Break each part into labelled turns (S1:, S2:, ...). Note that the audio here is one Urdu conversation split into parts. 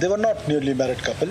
S1: They were not newly married couple.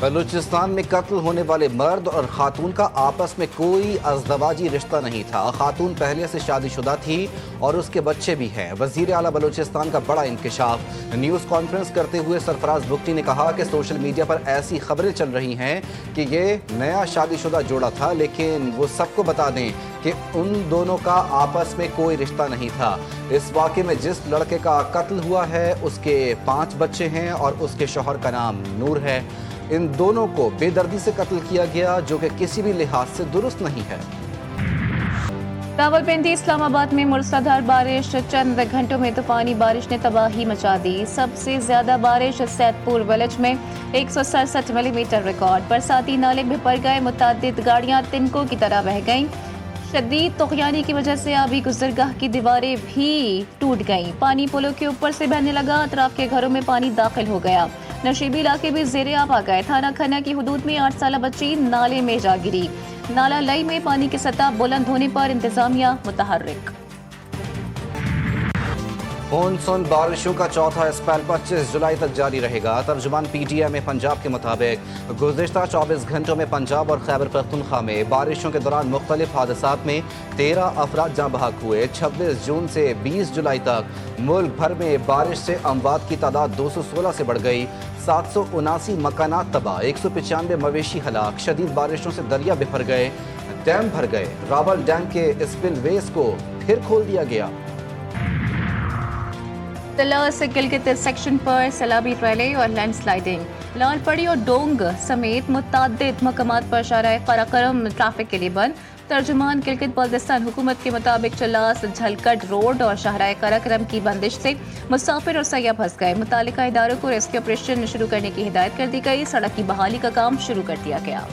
S2: Balochistan میں قتل ہونے والے مرد اور خاتون کا آپس میں کوئی ازدواجی رشتہ نہیں تھا. خاتون پہلے سے شادی شدہ تھی اور اس کے بچے بھی ہیں. وزیر اعلیٰ بلوچستان کا بڑا انکشاف. نیوز کانفرنس کرتے ہوئے سرفراز بگٹی نے کہا کہ سوشل میڈیا پر ایسی خبریں چل رہی ہیں کہ یہ نیا شادی شدہ جوڑا تھا، لیکن وہ سب کو بتا دیں کہ ان دونوں کا آپس میں کوئی رشتہ نہیں تھا. اس واقعے میں جس لڑکے کا قتل ہوا ہے اس کے 5 بچے ہیں اور اس کے شوہر کا نام نور ہے. ان دونوں کو بے دردی سے قتل کیا گیا، جو کہ کسی بھی لحاظ سے درست نہیں ہے.
S3: راولپنڈی اسلام آباد میں موسلادھار بارش، چند گھنٹوں میں طوفانی بارش نے تباہی مچا دی. سب سے زیادہ بارش سید پور ویلج میں 167 ملی میٹر ریکارڈ. برساتی نالے میں بھر گئے، متعدد گاڑیاں تنکوں کی طرح بہہ گئیں. شدید طغیانی کی وجہ سے آبی گزرگاہ کی دیواریں بھی ٹوٹ گئیں. پانی پلوں کے اوپر سے بہنے لگا، اطراف کے گھروں میں پانی داخل ہو گیا. نشیبی علاقے بھی زیر آب آ گئے. تھانہ کھنہ کی حدود میں 8 سالہ بچی نالے میں جا گری. نالہ لئی میں پانی کی سطح بلند ہونے پر انتظامیہ متحرک.
S2: مونسون بارشوں کا چوتھا اسپیل 25 جولائی تک جاری رہے گا. ترجمان پی ٹی ایم پنجاب کے مطابق گزشتہ 24 گھنٹوں میں پنجاب اور خیبر پختونخوا میں بارشوں کے دوران مختلف حادثات میں 13 افراد جاں بحق ہوئے. 26 جون سے 20 جولائی تک ملک بھر میں بارش سے اموات کی تعداد 216 سے بڑھ گئی. 779 مکانات تباہ، 195 مویشی ہلاک. شدید بارشوں سے دریا بفر گئے، ڈیم بھر گئے. راول ڈیم کے اسپل ویز کو پھر کھول دیا گیا.
S3: تلا سے گلگت سیکشن پر سیلابی ریلے اور لینڈ سلائیڈنگ. لال پڑی اور ڈونگ سمیت متعدد مقامات پر شارع قراقرم ٹریفک کے لیے بند. ترجمان گلگت بلتستان حکومت کے مطابق چلاس جھلکٹ روڈ اور شاہراہ قراقرم کی بندش سے مسافر اور سیاح پھنس گئے. متعلقہ اداروں کو ریسکیو آپریشن شروع کرنے کی ہدایت کر دی گئی. سڑک کی بحالی کا کام شروع کر دیا گیا.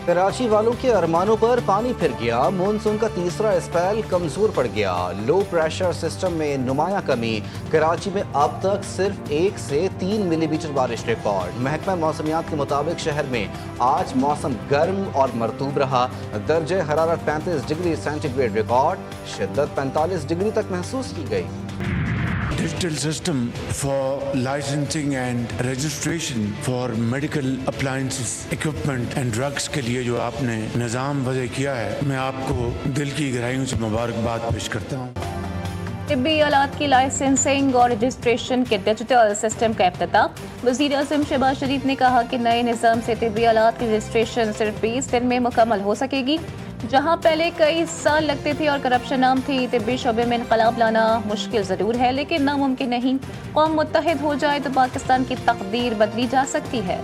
S2: کراچی والوں کے ارمانوں پر پانی پھر گیا. مونسون کا تیسرا اسپیل کمزور پڑ گیا. لو پریشر سسٹم میں نمایاں کمی. کراچی میں اب تک صرف 1 سے 3 ملی میٹر بارش ریکارڈ. محکمہ موسمیات کے مطابق شہر میں آج موسم گرم اور مرطوب رہا. درجہ حرارت 35 ڈگری سینٹی گریڈ ریکارڈ. شدت 45 ڈگری تک محسوس کی گئی.
S4: Digital system for licensing and registration for medical appliances, equipment and drugs کے لیے جو آپ نے نظام وضع کیا ہے، میں آپ کو دل کی گہرائیوں سے مبارکباد پیش کرتا ہوں.
S3: طبی آلات کی لائسنسنگ اور رجسٹریشن کے ڈیجیٹل سسٹم کا افتتاح. وزیر اعظم شہباز شریف نے کہا کہ نئے نظام سے طبی آلات کی رجسٹریشن صرف 20 دن میں مکمل ہو سکے گی. جہاں پہلے کئی سال لگتے تھے اور کرپشن عام تھی. طبی شعبے میں انقلاب لانا مشکل ضرور ہے لیکن ناممکن نہیں. قوم متحد ہو جائے تو پاکستان کی تقدیر بدلی جا سکتی ہے.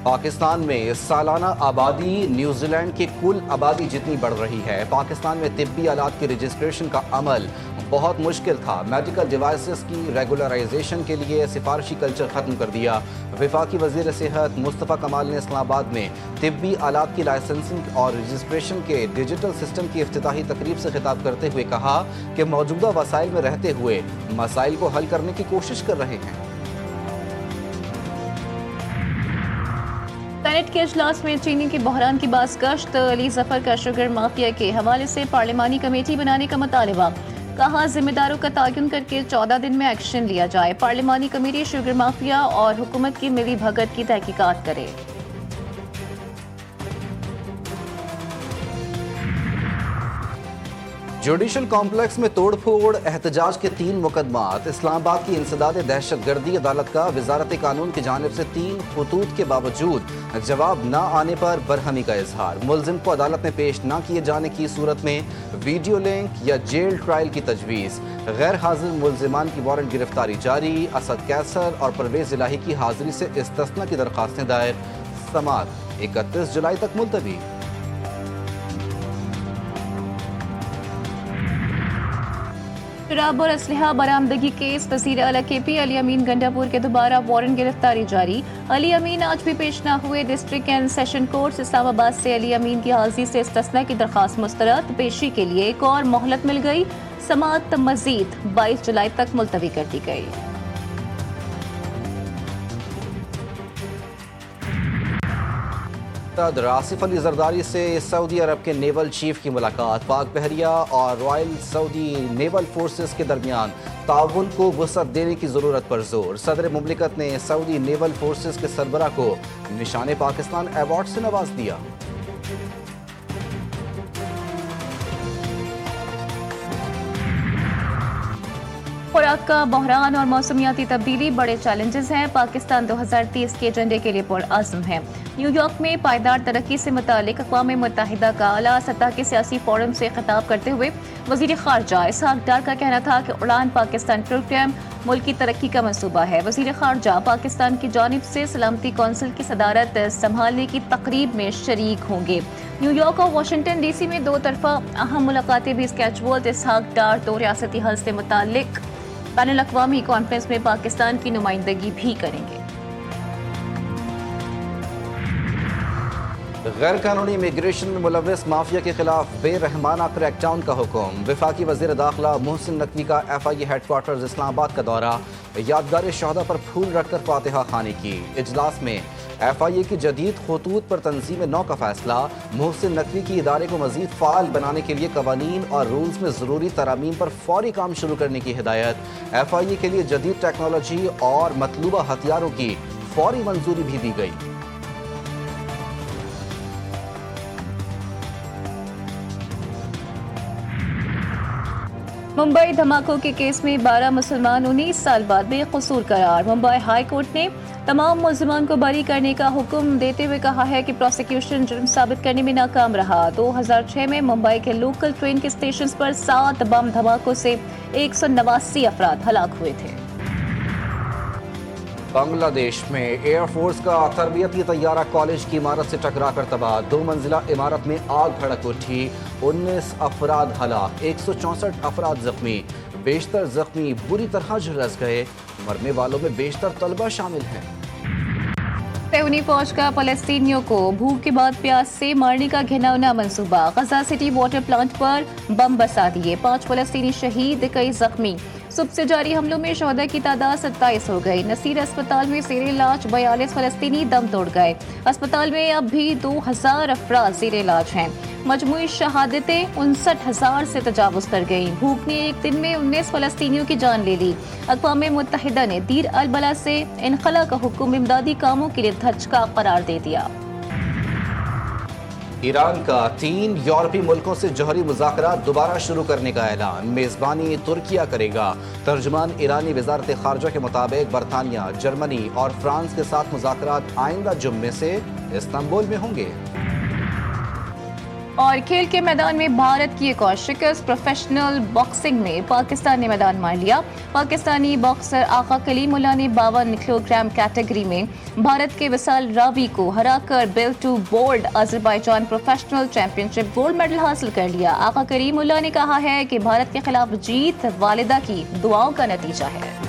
S2: پاکستان میں سالانہ آبادی نیوزی لینڈ کی کل آبادی جتنی بڑھ رہی ہے. پاکستان میں طبی آلات کی رجسٹریشن کا عمل بہت مشکل تھا. میڈیکل ڈیوائسز کی ریگولرائزیشن کے لیے سفارشی کلچر ختم کر دیا. وفاقی وزیر صحت مصطفیٰ کمال نے اسلام آباد میں طبی آلات کی لائسنسنگ اور رجسٹریشن کے ڈیجیٹل سسٹم کی افتتاحی تقریب سے خطاب کرتے ہوئے کہا کہ موجودہ وسائل میں رہتے ہوئے مسائل کو حل کرنے کی کوشش کر رہے ہیں.
S3: سینٹ کے اجلاس میں چینی کے بحران کی باز گشت. علی ظفر کا شوگر مافیا کے حوالے سے پارلیمانی کمیٹی بنانے کا مطالبہ. کہا ذمہ داروں کا تعین کر کے 14 دن میں ایکشن لیا جائے. پارلیمانی کمیٹی شوگر مافیا اور حکومت کی ملی بھگت کی تحقیقات کرے.
S2: جوڈیشل کمپلیکس میں توڑ پھوڑ، احتجاج کے 3 مقدمات. اسلام آباد کی انسداد دہشت گردی عدالت کا وزارت قانون کی جانب سے 3 خطوط کے باوجود جواب نہ آنے پر برہمی کا اظہار. ملزم کو عدالت میں پیش نہ کیے جانے کی صورت میں ویڈیو لنک یا جیل ٹرائل کی تجویز. غیر حاضر ملزمان کی وارنٹ گرفتاری جاری. اسد کیسر اور پرویز الہی کی حاضری سے استثناء کی درخواستیں دائر. سماعت 31 جولائی تک ملتوی.
S3: شراب اور اسلحہ برآمدگی کیس. وزیر اعلیٰ کے پی علی امین گنڈاپور کے دوبارہ وارنٹ گرفتاری جاری. علی امین آج بھی پیش نہ ہوئے. ڈسٹرکٹ اینڈ سیشن کورٹ اسلام آباد سے علی امین کی حاضری سے استثناء کی درخواست مسترد. پیشی کے لیے ایک اور مہلت مل گئی. سماعت مزید 22 جولائی تک ملتوی کر دی گئی.
S2: صدر آصف علی زرداری سے سعودی عرب کے نیول چیف کی ملاقات، پاک بحریہ اور رائل سعودی نیول فورسز کے درمیان تعاون کو وسعت دینے کی ضرورت پر زور۔ صدر مملکت نے سعودی نیول فورسز کے سربراہ کو نشان پاکستان ایوارڈ سے نواز دیا۔
S3: خوراک کا بحران اور موسمیاتی تبدیلی بڑے چیلنجز ہیں۔ پاکستان 2030 کے ایجنڈے کے لیے پرعزم ہے۔ نیو یارک میں پائیدار ترقی سے متعلق اقوام متحدہ کا اعلیٰ سطح کے سیاسی فورم سے خطاب کرتے ہوئے وزیر خارجہ اسحاق ڈار کا کہنا تھا کہ اڑان پاکستان پروگرام ملک کی ترقی کا منصوبہ ہے۔ وزیر خارجہ پاکستان کی جانب سے سلامتی کونسل کی صدارت سنبھالنے کی تقریب میں شریک ہوں گے۔ نیو یارک اور واشنگٹن ڈی سی میں دو طرفہ اہم ملاقاتیں بھی اسکیجولڈ۔ اسحاق ڈار تو ریاستی حل سے متعلق بین الاقوامی کانفرنس میں پاکستان کی نمائندگی بھی کریں گے۔
S2: غیر قانونی امیگریشن میں ملوث مافیا کے خلاف بے رحمانہ کریک ڈاؤن کا حکم۔ وفاقی وزیر داخلہ محسن نقوی کا ایف آئی اے ہیڈ کوارٹرز اسلام آباد کا دورہ، یادگار شہداء پر پھول رکھ کر فاتحہ خوانی کی۔ اجلاس میں ایف آئی اے کی جدید خطوط پر تنظیم نو کا فیصلہ، محسن نقوی کی ادارے کو مزید فعال بنانے کے لیے قوانین اور رولز میں ضروری ترامیم پر فوری کام شروع کرنے کی ہدایت۔ ایف آئی اے کے لیے جدید ٹیکنالوجی اور مطلوبہ ہتھیاروں کی فوری منظوری بھی دی گئی۔
S3: ممبئی دھماکوں کے کیس میں 12 مسلمان 19 سال بعد بے قصور قرار۔ ممبئی ہائی کورٹ نے تمام ملزمان کو بری کرنے کا حکم دیتے ہوئے کہا ہے کہ پروسیکیوشن جرم ثابت کرنے میں ناکام رہا۔ 2006 میں ممبئی کے لوکل ٹرین کے اسٹیشنز پر 7 بم دھماکوں سے 189 افراد ہلاک ہوئے تھے۔
S2: بنگلہ دیش میں ایئر فورس کا تربیتی طیارہ کالج کی عمارت سے ٹکرا کر تباہ، 2 منزلہ عمارت میں آگ بھڑک اٹھی، 19 افراد ہلاک، 164 افراد زخمی، بیشتر زخمی بری طرح جھلس گئے، مرنے والوں میں بیشتر طلبہ شامل ہیں۔
S3: صہیونی فوج کا فلسطینیوں کو بھوک کے بعد پیاس سے مارنے کا گھناؤنا منصوبہ، غزہ سٹی واٹر پلانٹ پر بم برسا دیے، 5 فلسطینی شہید، کئی زخمی۔ صبح سے جاری حملوں میں شہداء کی تعداد 27 ہو گئی۔ نصیر اسپتال میں زیر علاج 42 فلسطینی دم توڑ گئے۔ اسپتال میں اب بھی 2000 افراد زیر علاج ہیں۔ مجموعی شہادتیں 59,000 سے تجاوز کر گئیں۔ بھوک نے ایک دن میں 19 فلسطینیوں کی جان لے لی۔ اقوام متحدہ نے دیر البلح سے انخلا کا حکم امدادی کاموں کے لیے دھچکا قرار دے دیا۔
S2: ایران کا 3 یورپی ملکوں سے جوہری مذاکرات دوبارہ شروع کرنے کا اعلان، میزبانی ترکیہ کرے گا۔ ترجمان ایرانی وزارت خارجہ کے مطابق برطانیہ، جرمنی اور فرانس کے ساتھ مذاکرات آئندہ جمعے سے استنبول میں ہوں گے۔ اور کھیل کے میدان میں بھارت کی ایک اور شکست، پروفیشنل باکسنگ میں پاکستان نے میدان مار لیا۔ پاکستانی باکسر آقا کلیم اللہ نے 52 کلو گرام کیٹیگری میں بھارت کے وصال راوی کو ہرا کر بیلٹ ٹو بولڈ Azerbaijan professional championship gold medal حاصل کر لیا۔ آقا کلیم اللہ نے کہا ہے کہ بھارت کے خلاف جیت والدہ کی دعاؤں کا نتیجہ ہے۔